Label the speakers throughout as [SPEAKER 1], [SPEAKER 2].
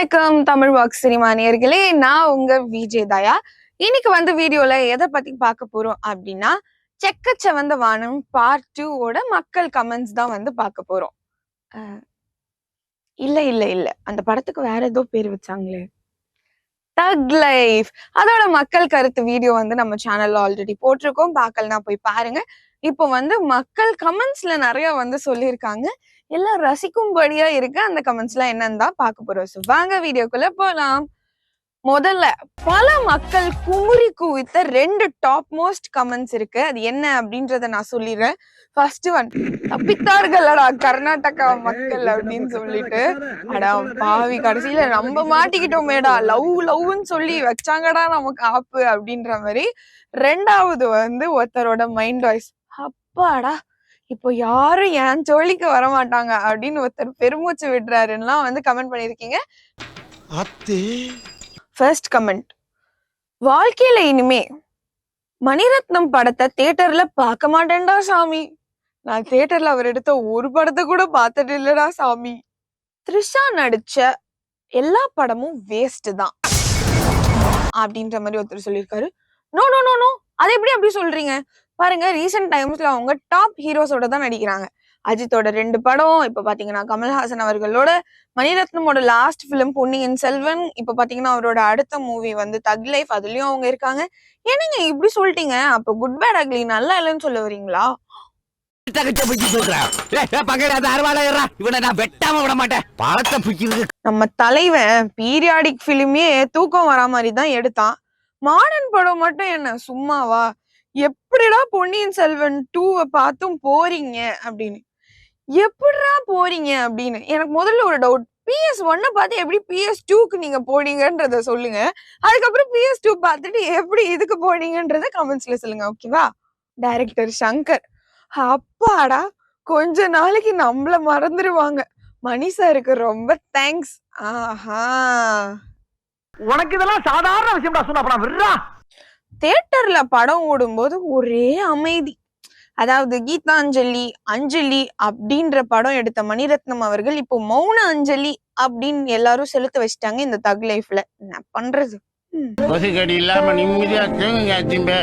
[SPEAKER 1] வணக்கம் Tamil walks cinema நேயர்களே, நான் உங்க விஜய் தயா. இன்னைக்கு வந்து வீடியோல எதை பத்தி பார்க்க போறோம் அப்படின்னா, செக்கச்செவந்த வானம் பார்ட் 2 மக்கள் கமெண்ட்ஸ் தான் வந்து பார்க்க போறோம். இல்ல இல்ல இல்ல அந்த படத்துக்கு வேற ஏதோ பேர் வச்சாங்களே, தக் லைஃப். அதோட மக்கள் கருத்து வீடியோ வந்து நம்ம சேனல்ல ஆல்ரெடி போட்டிருக்கோம், பார்க்கலனா போய் பாருங்க. இப்போ வந்து மக்கள் கமெண்ட்ஸ்ல நிறைய வந்து சொல்லியிருக்காங்க, எல்லாம் ரசிக்கும்படியா இருக்கு. அந்த கமெண்ட்ஸ்ல என்னன்னு தான் பார்க்க போறோம். வாங்க வீடியோக்குள்ள போலாம். முதல்ல பல மக்கள் குமுறி குவித்த 2 டாப் மோஸ்ட் கமெண்ட்ஸ் இருக்கு. அது என்ன அப்படின்றத நான் சொல்லிடுறேன். ஃபர்ஸ்ட் ஒன், தப்பித்தார்களடா கர்நாடகா மக்கள் அப்படின்னு சொல்லிட்டு, அடா பாவி கடைசியில நம்ம மாட்டிக்கிட்டோமேடா, லவ்ன்னு சொல்லி வச்சாங்கடா நமக்கு ஆப்பு அப்படின்ற மாதிரி. ரெண்டாவது வந்து ஒருத்தரோட மைண்ட் வாய்ஸ், அப்பாடா இப்போ யாரும் என் ஜோலிக்கு வரமாட்டாங்க அப்படின்னு ஒருத்தர் பெருமூச்சு விடுறாருன்னா வந்து கமெண்ட் பண்ணிருக்கீங்க. ஃபர்ஸ்ட் கமெண்ட், வாழ்க்கையில இனிமே மணிரத்னம் படத்தை தியேட்டர்ல பார்க்க மாட்டேன்டா சாமி. நான் தியேட்டர்ல அவர் எடுத்த ஒரு படத்தை கூட பார்த்துட்டு இல்லடா சாமி. த்ரிஷா நடிச்ச எல்லா படமும் வேஸ்ட் தான் அப்படின்ற மாதிரி ஒருத்தர் சொல்லியிருக்காரு. நோ நோ நோ நோ, அது எப்படி அப்படி சொல்றீங்க? பாருங்க, ரீசெண்ட் டைம்ஸ்ல அவங்க டாப் ஹீரோஸோட தான் நடிக்கிறாங்க. அஜித்தோட 2 படம், இப்ப பாத்தீங்கன்னா கமல்ஹாசன் அவர்களோட, மணிரத்னமோட லாஸ்ட் பிலிம் பொன்னியின் செல்வன், இப்ப பாத்தீங்கன்னா அவரோட அடுத்த மூவி வந்து தக் லைஃப், அதுலயும் அவங்க இருக்காங்க. என்னங்க இப்படி சொல்லிட்டீங்க? அப்ப குட் பேட் அக்லி நல்லா இல்லைன்னு சொல்ல வரீங்களா? நம்ம தலைவன் பீரியாடிக் பிலிமே தூக்கம் வரா மாதிரி தான் எடுத்தான். மாடர்ன் படம் மட்டும் என்ன சும்மாவா? எப்படிடா பொன்னியின் செல்வன் 2 பார்த்தும் போறீங்க அப்படின்னு, எப்படிடா போறீங்க அப்படின்னு எனக்கு முதல்ல ஒரு டவுட். PS1 பார்த்து எப்படி PS2க்கு நீங்க போனீங்கன்றத சொல்லுங்க. அதுக்கப்புறம் PS2 பார்த்துட்டு எப்படி இதுக்கு போனீங்கன்றத கமெண்ட்ஸ்ல சொல்லுங்க, ஓகேவா? டைரக்டர் சங்கர், அப்பாடா கொஞ்ச நாளைக்கு நம்மள மறந்துடுவாங்க. மணி சாருக்கு ரொம்ப தேங்க்ஸ். ஆஹா,
[SPEAKER 2] உனக்கு இதெல்லாம் சாதாரண விஷயம்டா. சொன்னா
[SPEAKER 1] தியேட்டர்ல படம் ஓடும்போது ஒரே அமைதி. அதாவது கீதாஞ்சலி, அஞ்சலி அப்படின்ற படம் எடுத்த மணிரத்னம் அவர்கள் இப்போ மௌன அஞ்சலி அப்படின்னு எல்லாரும் செலுத்த வச்சுட்டாங்க இந்த தக் லைஃப்ல. என்ன பண்றது?
[SPEAKER 3] கொசுக்கடி இல்லாம நிம்மதியா தூங்குங்க.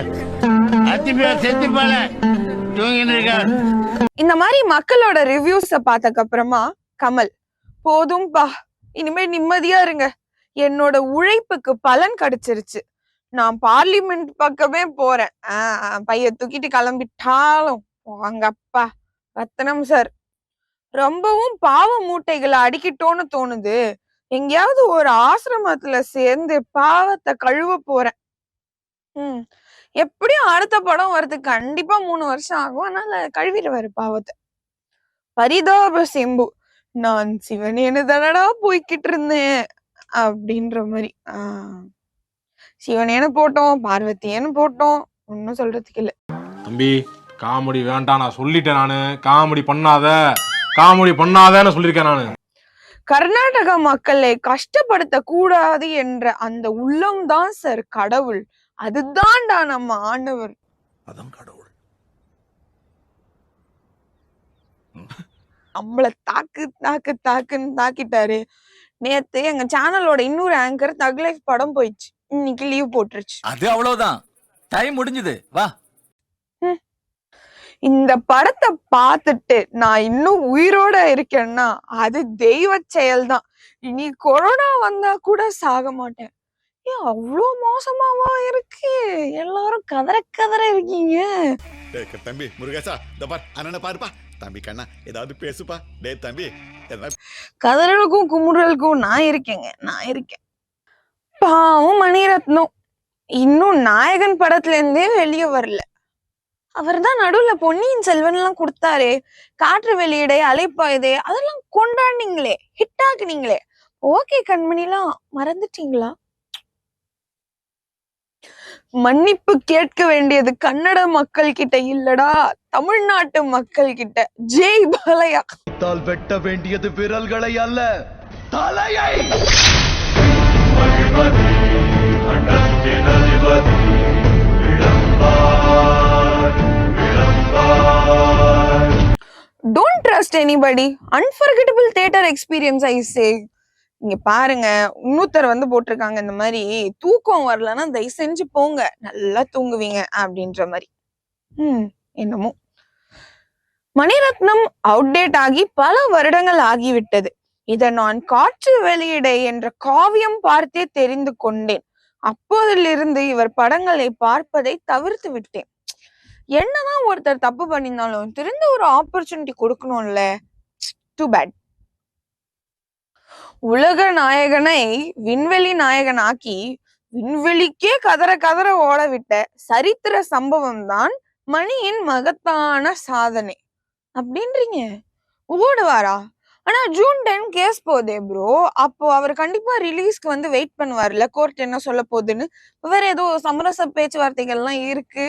[SPEAKER 1] இந்த மாதிரி மக்களோட ரிவ்யூஸ பார்த்ததுக்கு அப்புறமா கமல், போதும்பா இனிமே நிம்மதியா இருங்க, என்னோட உழைப்புக்கு பலன் கிடைச்சிருச்சு, நான் பார்லிமெண்ட் பக்கமே போறேன். பைய தூக்கிட்டு கிளம்பிட்டாலும் வாங்கப்பா. ரத்னம் சார், ரொம்பவும் பாவ மூட்டைகளை அடிக்கிட்டோன்னு தோணுது, எங்கேயாவது ஒரு ஆசிரமத்துல சேர்ந்து பாவத்தை கழுவ போறேன். எப்படியும் அடுத்த படம் வர்றதுக்கு கண்டிப்பா 3 வருஷம் ஆகும், அதனால கழுவிடுவாரு பாவத்தை. பரிதாப செம்பு, நான் சிவனேன்னு தானடா போய்கிட்டு இருந்தேன் அப்படின்ற மாதிரி. சிவனேன்னு போட்டோம், பார்வதியேன்னு போட்டோம், ஒன்னும் சொல்றதுக்கு இல்ல.
[SPEAKER 4] தம்பி காமெடி வேண்டாம், நான் சொல்லிட்டேன். நானு காமெடி பண்ணாதன்னு சொல்லிருக்கேன் நானு.
[SPEAKER 1] கர்நாடக மக்களை கஷ்டப்படுத்த கூடாது என்ற அந்த உள்ளம் தான் சார் கடவுள். அதுதான்டா நம்ம ஆண்டவர்.
[SPEAKER 3] அதான் கடவுள்.
[SPEAKER 1] நம்மள தாக்குன்னு தாக்கிட்டாரு. நேத்து எங்க சேனலோட இன்னொரு ஆங்கர் தக் லைஃப் படம் போயிடுச்சு, இன்னைக்கு லீவ் போட்டுருச்சு.
[SPEAKER 5] அது அவ்வளவுதான், டைம் முடிஞ்சது, வா.
[SPEAKER 1] இந்த படத்தை பார்த்துட்டு நான் இன்னும் உயிரோட இருக்கேன்னா அது தெய்வ செயல் தான். இனி கொரோனா வந்தா கூட சாக மாட்டேன். ஏன் அவ்வளோ மோசமாவா இருக்கு? எல்லாரும் கதற இருக்கீங்க.
[SPEAKER 6] தம்பி முருகேசா, அண்ணனை பாருப்பா. தம்பி கண்ணா ஏதாவது பேசுப்பா. டே தம்பி,
[SPEAKER 1] கதறலுக்கும் குமுறலுக்கும் நான் இருக்கேன். பாவம் மணிரத்னம் இன்னும் நாயகன் படத்துல இருந்தே வெளியே வரல. அவர் தான் நடுவுல பொன்னியின் செல்வன் எல்லாம் கொடுத்தாரே, காற்று வெளியிடை, அலைப்பாயுதே, அதெல்லாம் கொண்டாடினீங்களே, ஹிட் ஆக்குனீங்களே. ஓகே கண்மணிலாம் மறந்துட்டீங்களா? மன்னிப்பு கேட்க வேண்டியது கன்னட மக்கள் கிட்ட இல்லடா, தமிழ்நாட்டு மக்கள் கிட்ட. ஜெய் பாலையா.
[SPEAKER 2] வெட்ட வேண்டியது விரல்களை அல்ல, தலையை.
[SPEAKER 1] Don't trust anybody. Unforgettable theater experience, I say. இங்க பாருங்க, இன்னொருத்தர் வந்து போட்டிருக்காங்க இந்த மாதிரி, தூக்கம் வரலன்னா தயவு செஞ்சு போங்க, நல்லா தூங்குவீங்க அப்படின்ற மாதிரி. என்னமோ. மணிரத்னம் அவுட்டேட் ஆகி பல வருடங்கள் ஆகிவிட்டது. இதை நான் காற்று வெளியிட என்ற காவியம் பார்த்தே தெரிந்து கொண்டேன். அப்போதிலிருந்து இவர் படங்களை பார்ப்பதை தவிர்த்து விட்டேன். என்னதான் ஒருத்தர் தப்பு பண்ணியிருந்தாலும் திருந்த ஒரு ஆப்பர்ச்சுனிட்டி கொடுக்கணும்ல. Too bad. உலக நாயகனை விண்வெளி நாயகன் ஆக்கி விண்வெளிக்கே கதற கதற ஓட விட்ட சரித்திர சம்பவம் தான் மணியின் மகத்தான சாதனை அப்படின்றீங்க. ஓடுவாரா? ஆனா ஜூன் 10 கேஸ் போதே ப்ரோ. அப்போ அவர் கண்டிப்பா ரிலீஸ்க்கு வந்து வெயிட் பண்ணுவார்ல, கோர்ட் என்ன சொல்ல போகுதுன்னு. வேற ஏதோ சமரச பேச்சுவார்த்தைகள்லாம் இருக்கு.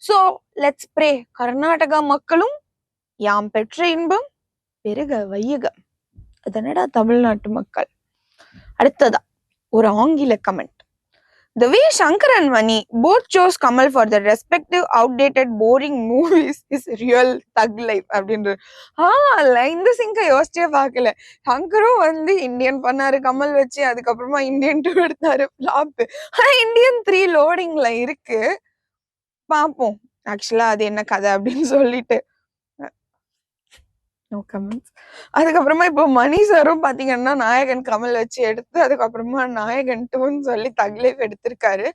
[SPEAKER 1] So let's pray. கர்நாடகா மக்களும் யாம் பெற்ற இன்பம் பெருக வையுக. அதனடா தமிழ்நாட்டு மக்கள். அடுத்ததா ஒரு ஆங்கில comment. The way Shankar and Mani both chose Kamal for their respective outdated boring movies is real thug life அப்படின்ற. இந்த சிங்க யோசிச்சே பார்க்கல. சங்கரும் வந்து இந்தியன் பண்ணாரு கமல் வச்சு, அதுக்கப்புறமா இந்தியன் 2 எடுத்தாரு, ஃபிளாப். ஆனா இந்தியன் 3 லோடிங்ல இருக்கு, பாப்போம் ஆக்சுவலா அது என்ன கதை அப்படின்னு சொல்லிட்டு. No comments. அதுக்கப்புறமா இப்போ மணி சாரும் பாத்தீங்கன்னா நாயகன் கமல் வச்சு எடுத்து, அதுக்கப்புறமா நாயகன் 2ன்னு சொல்லி தக் லைஃப் எடுத்திருக்காரு.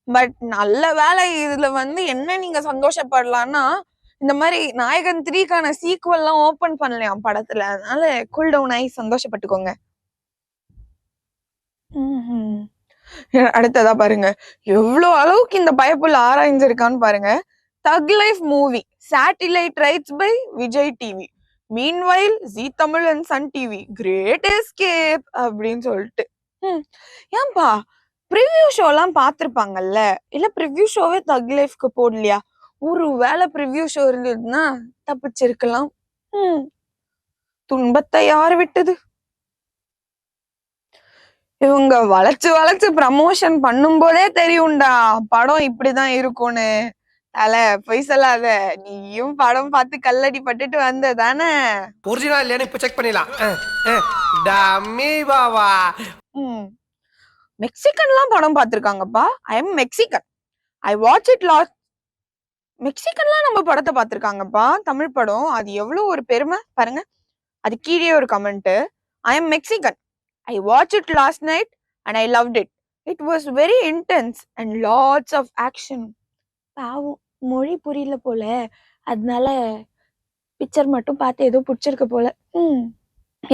[SPEAKER 1] பட் நல்ல வேலை. இதுல வந்து என்ன நீங்க சந்தோஷப்படலாம்னா, இந்த மாதிரி நாயகன் 3க்கான சீக்குவல் எல்லாம் ஓபன் பண்ணலையாம் படத்துல. அதனால கூல் டவுன் ஆகி சந்தோஷப்பட்டுக்கோங்க. அடுத்ததா பாருங்க, எவ்வளவு அளவுக்கு இந்த பயப்புள்ள ஆராய்ஞ்சிருக்கான்னு பாருங்க. Thug Life movie satellite rights by Vijay TV. Meanwhile, Zee Tamil and Sun TV, Great Escape அப்படின்னு சொல்லிட்டு. ஏன்பா ப்ரிவ்யூ ஷோ எல்லாம் பார்த்திருப்பாங்கல்ல, இல்ல ப்ரிவ்யூ ஷோவே தக் லைஃப்க்கு போடலையா? ஒரு வேளை ப்ரிவ்யூ ஷோ இருந்ததுன்னா தப்பிச்சிருக்கலாம். துன்பத்தை யார் விட்டது? இவங்க வளைச்சு வளைச்சு ப்ரமோஷன் பண்ணும் போதே தெரியும்டா படம் இப்படிதான் இருக்கும்னு. தல பொய் சொல்லாத, நீயும் படம் பார்த்து கல்லடி பட்டுட்டு வந்த தானே.
[SPEAKER 7] ஒரிஜினல் இல்லையானு இப்ப செக் பண்ணிடலாம். டம்மி பாவா.
[SPEAKER 1] மெக்சிகன்லாம் படம் பார்த்திருக்காங்கப்பா. I am Mexican. I watch it last. மெக்சிகன்லாம் நம்ம படத்தை பார்த்திருக்காங்கப்பா, தமிழ் படம். அது எவ்வளவு ஒரு பெருமை பாருங்க. அது கீழே ஒரு comment. I am Mexican. I watch it last night and I loved it. It was very intense and lots of action. பாவம் மொழி புரியல போல, அதனால பிக்சர் மட்டும் பார்த்து ஏதோ பிடிச்சிருக்கு போல.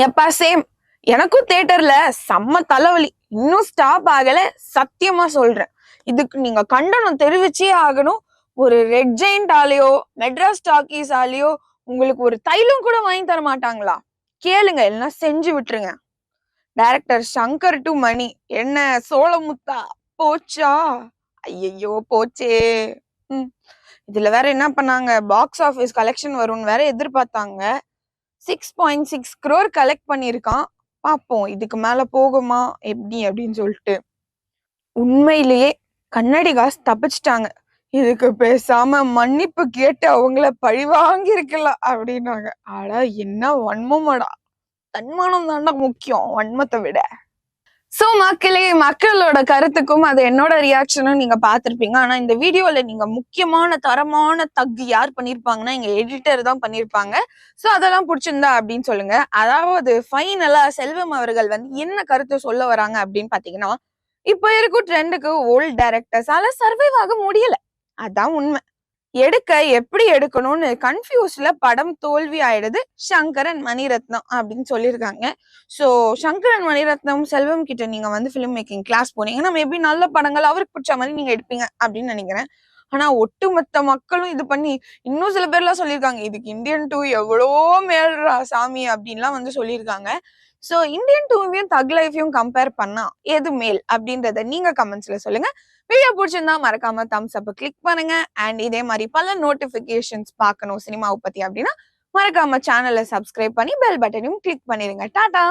[SPEAKER 1] எப்பா சேம். எனக்கும் தியேட்டர்ல செம்ம தலைவலி, இன்னும் ஸ்டாப் ஆகல. சத்தியமா சொல்றேன், இதுக்கு நீங்க கண்டனம் தெரிவிச்சே ஆகணும். ஒரு ரெட் ஜெயிண்ட் ஆலையோ மெட்ராஸ் டாக்கீஸ் ஆலையோ உங்களுக்கு ஒரு தைலம் கூட வாங்கி தர மாட்டாங்களா? கேளுங்க, எல்லாம் செஞ்சு விட்டுருங்க. டைரக்டர் சங்கர் டு மணி. என்ன சோளமுத்தா போச்சா? ஐயோ போச்சே. இதுல வேற என்ன பண்ணாங்க, பாக்ஸ் ஆபீஸ் கலெக்ஷன் வரும்னு வேற எதிர்பார்த்தாங்க. 6.6 crore கலெக்ட் பண்ணிருக்கான். பாப்போம் இதுக்கு மேல போகுமா எப்படி அப்படின்னு சொல்லிட்டு. உண்மையிலேயே கன்னடிகாஸ் தப்பிச்சிட்டாங்க. இதுக்கு பேசாம மன்னிப்பு கேட்டு அவங்கள பழி வாங்கி இருக்கலாம் அப்படின்னாங்க. ஆடா என்ன வன்மமாடா, தன்மானம் தாண்டா முக்கியம் வன்மத்தை விட. சோ மக்களே, மக்களோட கருத்துக்கும் அது என்னோட ரியாக்ஷனும் நீங்க பாத்திருப்பீங்க. ஆனா இந்த வீடியோல நீங்க முக்கியமான தரமான தக்கு யார் பண்ணிருப்பாங்கன்னா எங்க எடிட்டர் தான் பண்ணிருப்பாங்க. சோ அதெல்லாம் பிடிச்சிருந்தா அப்படின்னு சொல்லுங்க. அதாவது ஃபைனலா செல்வம் அவர்கள் வந்து என்ன கருத்து சொல்ல வராங்க அப்படின்னு பாத்தீங்கன்னா, இப்ப இருக்கும் ட்ரெண்டுக்கு ஓல்ட் டைரக்டர்ஸால சர்வைவ் ஆக முடியல, அதான் உண்மை. எடுக்க எப்படி எடுக்கணும்னு கன்ஃபியூஸ்ல படம் தோல்வி ஆயிடுது சங்கரன் மணிரத்னம் அப்படின்னு சொல்லியிருக்காங்க. ஸோ சங்கரன் மணிரத்னம் செல்வம் கிட்ட நீங்க வந்து ஃபிலிம் மேக்கிங் கிளாஸ் போனீங்கன்னா மேபி நல்ல படங்கள் அவருக்கு பிடிச்ச மாதிரி நீங்க எடுப்பீங்க அப்படின்னு நினைக்கிறேன். ஆனா ஒட்டுமொத்த மக்களும் இது பண்ணி இன்னும் சில பேர்லாம் சொல்லியிருக்காங்க, இதுக்கு இந்தியன் 2 எவ்வளோ மேல்ரா சாமி அப்படின்லாம் வந்து சொல்லியிருக்காங்க. ஸோ இந்தியன் 2வையும் தக் லைஃபையும் கம்பேர் பண்ணா எது மேல் அப்படின்றத நீங்க கமெண்ட்ஸ்ல சொல்லுங்க. வீடியோ பிடிச்சிருந்தா மறக்காம தம்ஸ் அப் கிளிக் பண்ணுங்க. அண்ட் இதே மாதிரி பல நோட்டிபிகேஷன்ஸ் பார்க்கணும் சினிமாவை பத்தி அப்படின்னா மறக்காம சேனலை சப்ஸ்கிரைப் பண்ணி பெல் பட்டனையும் கிளிக் பண்ணிருங்க. டாடா.